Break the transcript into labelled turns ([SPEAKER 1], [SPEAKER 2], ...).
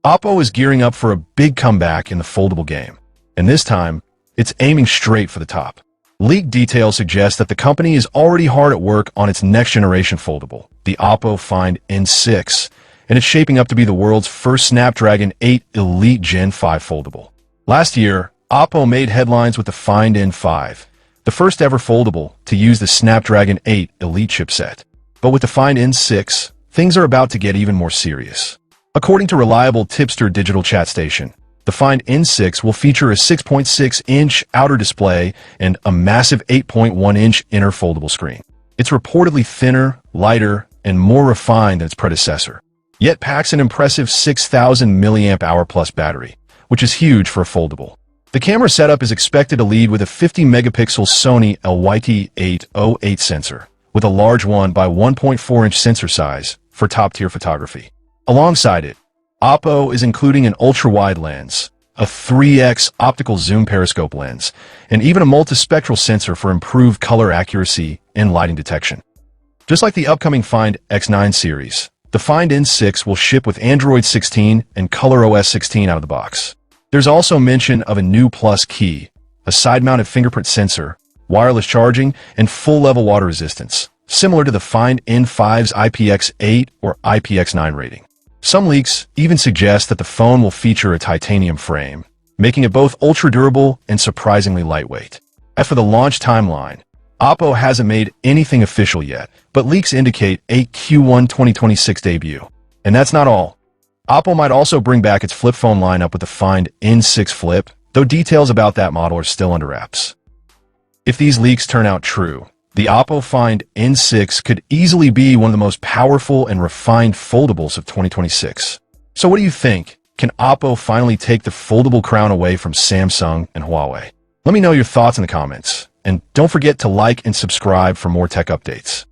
[SPEAKER 1] Oppo is gearing up for a big comeback in the foldable game, and this time, it's aiming straight for the top. Leaked details suggest that the company is already hard at work on its next-generation foldable, the Oppo Find N6, and it's shaping up to be the world's first Snapdragon 8 Elite Gen 5 foldable. Last year, Oppo made headlines with the Find N5, the first ever foldable to use the Snapdragon 8 Elite chipset. But with the Find N6, things are about to get even more serious. According to reliable tipster digital chat station, the Find N6 will feature a 6.6-inch outer display and a massive 8.1-inch inner foldable screen. It's reportedly thinner, lighter, and more refined than its predecessor, yet packs an impressive 6,000 mAh plus battery, which is huge for a foldable. The camera setup is expected to lead with a 50-megapixel Sony LYT-808 sensor, with a large 1x1.4-inch sensor size for top-tier photography. Alongside it, Oppo is including an ultra-wide lens, a 3x optical zoom periscope lens, and even a multispectral sensor for improved color accuracy and lighting detection. Just like the upcoming Find X9 series, the Find N6 will ship with Android 16 and ColorOS 16 out of the box. There's also mention of a new Plus key, a side-mounted fingerprint sensor, wireless charging, and full-level water resistance, similar to the Find N5's IPX8 or IPX9 rating. Some leaks even suggest that the phone will feature a titanium frame, making it both ultra-durable and surprisingly lightweight. As for the launch timeline, Oppo hasn't made anything official yet, but leaks indicate a Q1 2026 debut. And that's not all. Oppo might also bring back its flip phone lineup with the Find N6 Flip, though details about that model are still under wraps. If these leaks turn out true, the Oppo Find N6 could easily be one of the most powerful and refined foldables of 2026. So what do you think? Can Oppo finally take the foldable crown away from Samsung and Huawei? Let me know your thoughts in the comments, and don't forget to like and subscribe for more tech updates.